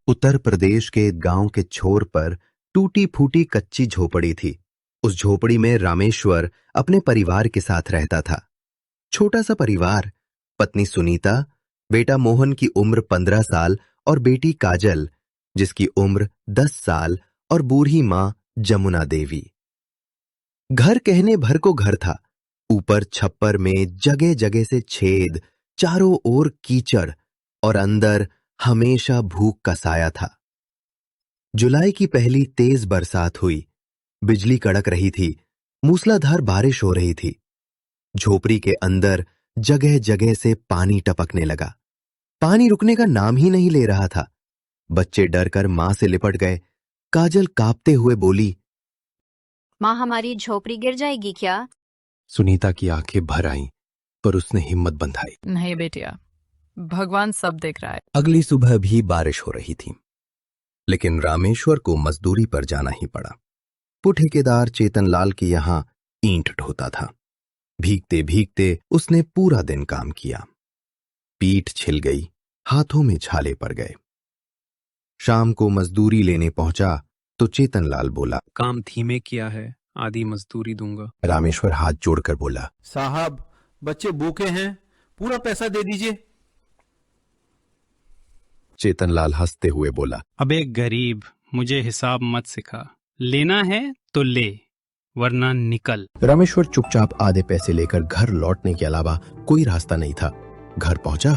उत्तर प्रदेश के एक गांव के छोर पर टूटी फूटी कच्ची झोपड़ी थी। उस झोपड़ी में रामेश्वर अपने परिवार के साथ रहता था। छोटा सा परिवार, पत्नी सुनीता, बेटा मोहन की उम्र 15 साल और बेटी काजल जिसकी उम्र 10 साल और बूढ़ी मां जमुना देवी। घर कहने भर को घर था। ऊपर छप्पर में जगह जगह से छेद, चारों ओर कीचड़ और अंदर हमेशा भूख का साया था। जुलाई की पहली तेज बरसात हुई। बिजली कड़क रही थी, मूसलाधार बारिश हो रही थी। झोपड़ी के अंदर जगह जगह से पानी टपकने लगा। पानी रुकने का नाम ही नहीं ले रहा था। बच्चे डरकर मां से लिपट गए। काजल कांपते हुए बोली, माँ, हमारी झोपड़ी गिर जाएगी क्या? सुनीता की आंखें भर आईं, पर उसने हिम्मत बंधाई। नहीं बेटिया, भगवान सब देख रहा है। अगली सुबह भी बारिश हो रही थी, लेकिन रामेश्वर को मजदूरी पर जाना ही पड़ा। ठेकेदार चेतनलाल के यहां ईंट ढोता था। भीगते भीगते उसने पूरा दिन काम किया। पीठ छिल गई, हाथों में छाले पड़ गए। शाम को मजदूरी लेने पहुंचा तो चेतनलाल बोला, काम धीमे किया है, आधी मजदूरी दूंगा। रामेश्वर हाथ जोड़कर बोला, साहब, बच्चे भूखे हैं, पूरा पैसा दे दीजिए। चेतनलाल हंसते हुए बोला, अबे गरीब, मुझे हिसाब मत सिखा। लेना है तो ले, वरना निकल। रामेश्वर चुपचाप आधे पैसे लेकर घर लौटने के अलावा कोई रास्ता नहीं था। घर पहुंचा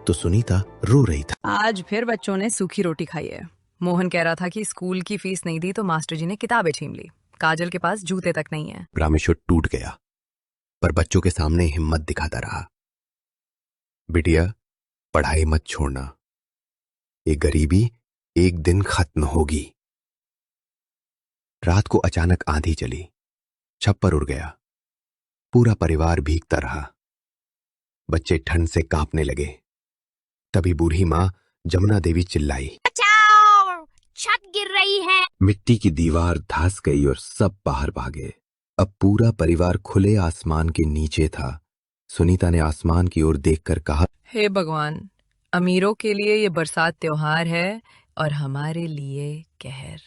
तो सुनीता रो रही था। आज फिर बच्चों ने सूखी रोटी खाई है। मोहन कह रहा था कि स्कूल की फीस नहीं दी तो मास्टर जी ने किताबें छीन ली। काजल के पास जूते तक नहीं है। रामेश्वर टूट गया, पर बच्चों के सामने हिम्मत दिखाता रहा। बिटिया, पढ़ाई मत छोड़ना। ये गरीबी एक दिन खत्म होगी। रात को अचानक आंधी चली, छप्पर उड़ गया। पूरा परिवार भीगता रहा। बच्चे ठंड से कांपने लगे। तभी बूढ़ी मां जमुना देवी चिल्लाई, बचाओ, छत गिर रही है। मिट्टी की दीवार धंस गई और सब बाहर भागे। अब पूरा परिवार खुले आसमान के नीचे था। सुनीता ने आसमान की ओर देखकर कहा, हे भगवान, अमीरों के लिए ये बरसात त्योहार है और हमारे लिए कहर।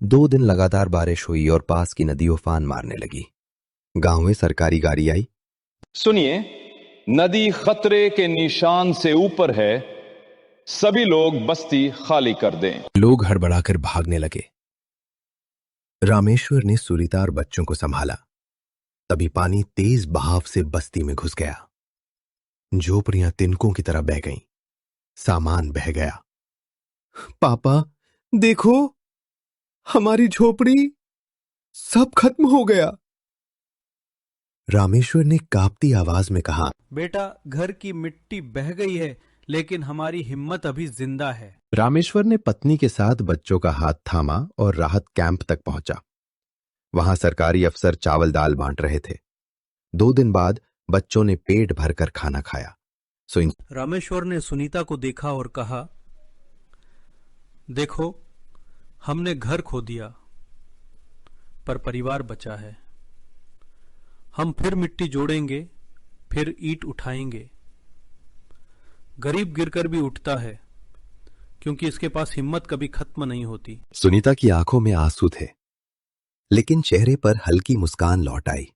2 दिन लगातार बारिश हुई और पास की नदी उफान मारने लगी। गांव में सरकारी गाड़ी आई। सुनिए, नदी खतरे के निशान से ऊपर है, सभी लोग बस्ती खाली कर दें। लोग हड़बड़ाकर भागने लगे। रामेश्वर ने सुनीता और बच्चों को संभाला। तभी पानी तेज बहाव से बस्ती में घुस गया। झोपड़ियां तिनकों की तरह बह गईं। सामान बह गया। पापा, देखो, हमारी झोपड़ी, सब खत्म हो गया। रामेश्वर ने कांपती आवाज में कहा, बेटा, घर की मिट्टी बह गई है, लेकिन हमारी हिम्मत अभी जिंदा है। रामेश्वर ने पत्नी के साथ बच्चों का हाथ थामा और राहत कैंप तक पहुंचा। वहां सरकारी अफसर चावल दाल बांट रहे थे। 2 दिन बाद बच्चों ने पेट भरकर खाना खाया। रामेश्वर ने सुनीता को देखा और कहा, देखो, हमने घर खो दिया, पर परिवार बचा है। हम फिर मिट्टी जोड़ेंगे, फिर ईंट उठाएंगे। गरीब गिरकर भी उठता है, क्योंकि इसके पास हिम्मत कभी खत्म नहीं होती। सुनीता की आंखों में आंसू थे, लेकिन चेहरे पर हल्की मुस्कान लौट आई।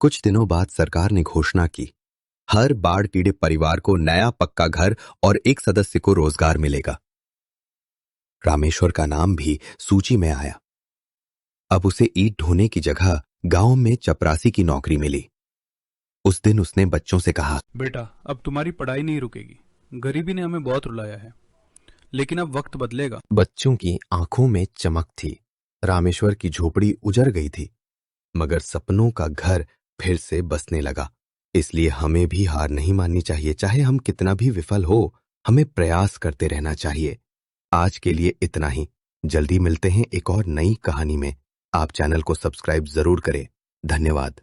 कुछ दिनों बाद सरकार ने घोषणा की, हर बाढ़ पीड़ित परिवार को नया पक्का घर और एक सदस्य को रोजगार मिलेगा। रामेश्वर का नाम भी सूची में आया। अब उसे ईंट ढोने की जगह गांव में चपरासी की नौकरी मिली। उस दिन उसने बच्चों से कहा, बेटा, अब तुम्हारी पढ़ाई नहीं रुकेगी। गरीबी ने हमें बहुत रुलाया है, लेकिन अब वक्त बदलेगा। बच्चों की आंखों में चमक थी। रामेश्वर की झोपड़ी उजड़ गई थी, मगर सपनों का घर फिर से बसने लगा। इसलिए हमें भी हार नहीं माननी चाहिए। चाहे हम कितना भी विफल हो, हमें प्रयास करते रहना चाहिए। आज के लिए इतना ही। जल्दी मिलते हैं एक और नई कहानी में। आप चैनल को सब्सक्राइब जरूर करें। धन्यवाद।